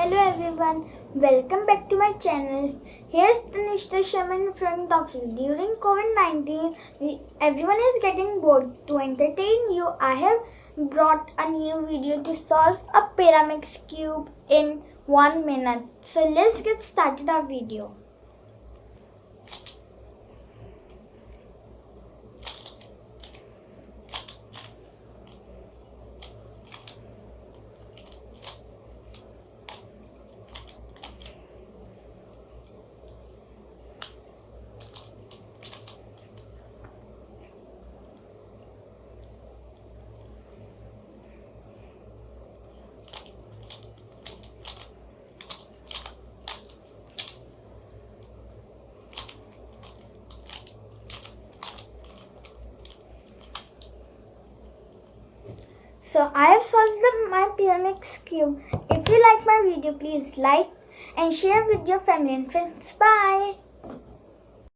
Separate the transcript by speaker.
Speaker 1: Hello everyone, welcome back to my channel. Here's Tanishtha Sharma in front of you. During COVID-19, everyone is getting bored. To entertain you, I have brought a new video to solve a Pyraminx cube in 1 minute. So let's get started our video. So I have solved my Pyraminx cube. If you like my video, please like and share with your family and friends. Bye.